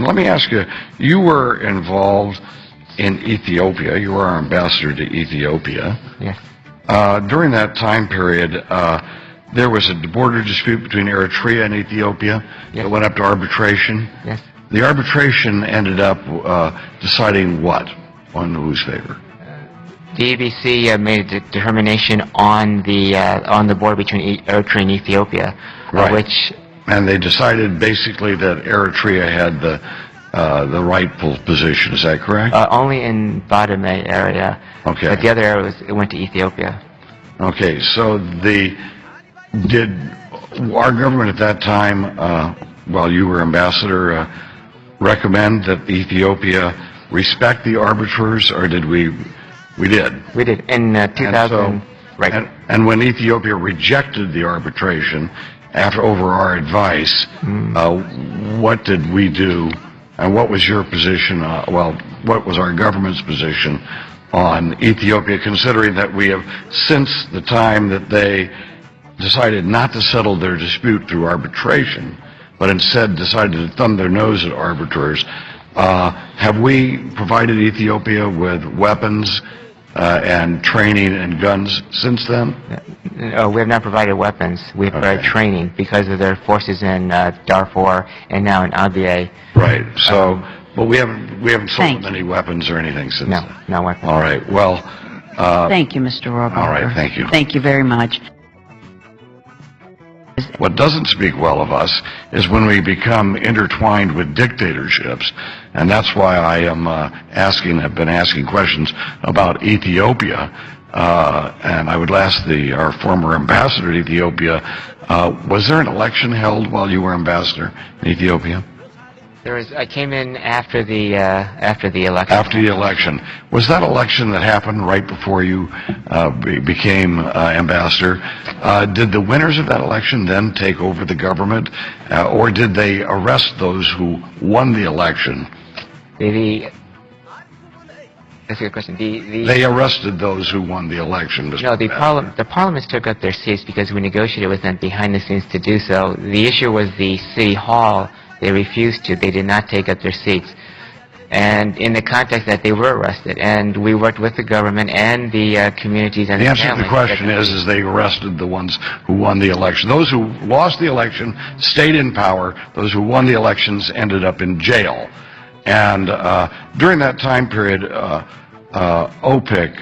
let me ask you, you were involved in Ethiopia. You were our ambassador to Ethiopia. Yes. During that time period, there was a border dispute between Eritrea and Ethiopia that went up to arbitration. Yes. The arbitration ended up deciding what? On whose favor? The EBC made a determination on the border between Eritrea and Ethiopia, which. And they decided basically that Eritrea had the rightful position. Is that correct? Only in Badme area. Okay. But the other area it went to Ethiopia. Okay. So did our government at that time, while you were ambassador, recommend that Ethiopia respect the arbiters, or did we? We did. We did in 2000. Right. And when Ethiopia rejected the arbitration, over our advice, what did we do, and what was your position? What was our government's position on Ethiopia, considering that we have, since the time that they decided not to settle their dispute through arbitration, but instead decided to thumb their nose at arbiters, have we provided Ethiopia with weapons and training and guns since then? No, we have not provided weapons. We have provided training because of their forces in Darfur and now in Abyei. Right. So, but we haven't sold them any weapons or anything since. No, no weapons. All right. Well. Thank you, Mr. Rohrabacher. All right. Thank you. Thank you very much. What doesn't speak well of us is when we become intertwined with dictatorships, and that's why I am have been asking questions about Ethiopia, and I would ask our former ambassador to Ethiopia, was there an election held while you were ambassador in Ethiopia? I came in after the election. After the election. Was that election that happened right before you became ambassador? Did the winners of that election then take over the government, or did they arrest those who won the election? That's a good question. They arrested those who won the election. No, the parliaments took up their seats because we negotiated with them behind the scenes to do so. The issue was the city hall. They refused to. They did not take up their seats. And in the context that they were arrested, and we worked with the government and the communities and the answer to the question is they arrested the ones who won the election. Those who lost the election stayed in power. Those who won the elections ended up in jail. And during that time period, OPIC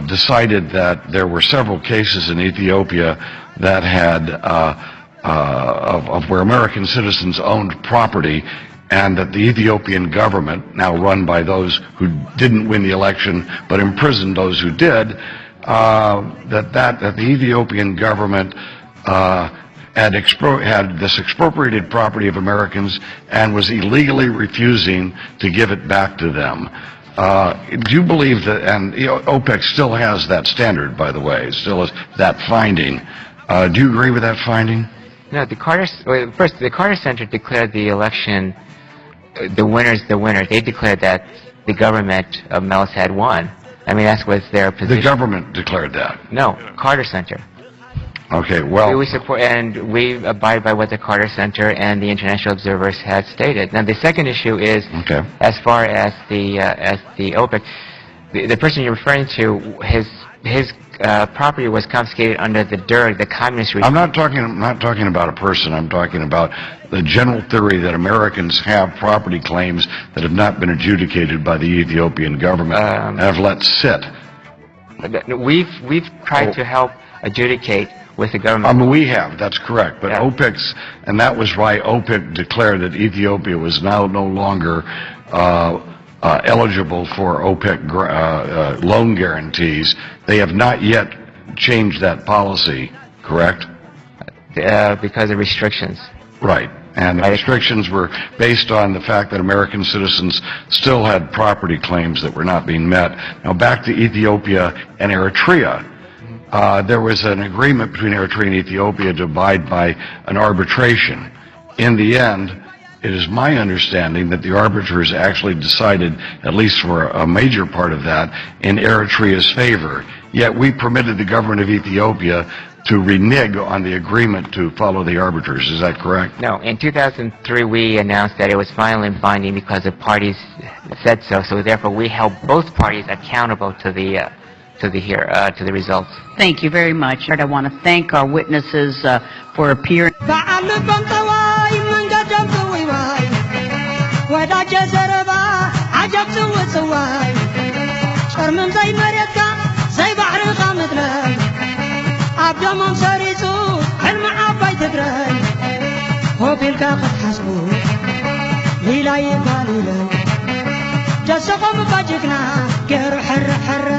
decided that there were several cases in Ethiopia that had of where American citizens owned property, and that the Ethiopian government, now run by those who didn't win the election but imprisoned those who did, that the Ethiopian government had this expropriated property of Americans and was illegally refusing to give it back to them. Do you believe that, and OPEC still has that standard, by the way, still has that finding. Do you agree with that finding? No, the Carter Center declared the election, the winner. They declared that the government of Meles had won. I mean, that was their position. The government declared that? No, Carter Center. Okay, well. We support, and we abide by what the Carter Center and the international observers had stated. Now, the second issue is, as far as the OPEC, the person you're referring to, his property was confiscated under the DERG, the communist regime. I'm not talking about a person. I'm talking about the general theory that Americans have property claims that have not been adjudicated by the Ethiopian government and have let sit. We've tried to help adjudicate with the government. I mean, we have. That's correct. But OPEC's, and that was why OPEC declared that Ethiopia was now no longer eligible for OPEC loan guarantees. They have not yet changed that policy, correct? Because of restrictions. Right. And the restrictions were based on the fact that American citizens still had property claims that were not being met. Now, back to Ethiopia and Eritrea. There was an agreement between Eritrea and Ethiopia to abide by an arbitration. In the end, it is my understanding that the arbiters actually decided, at least for a major part of that, in Eritrea's favor. Yet we permitted the government of Ethiopia to renege on the agreement to follow the arbiters. Is that correct? No. In 2003, we announced that it was final and binding because the parties said so. So therefore, we held both parties accountable to the results. Thank you very much. I want to thank our witnesses for appearing. عبدهم سريسو حلم عباي تدري هو بيلقى قد حسبو ليلا يبالي له جسقهم فجقنا قير حر حر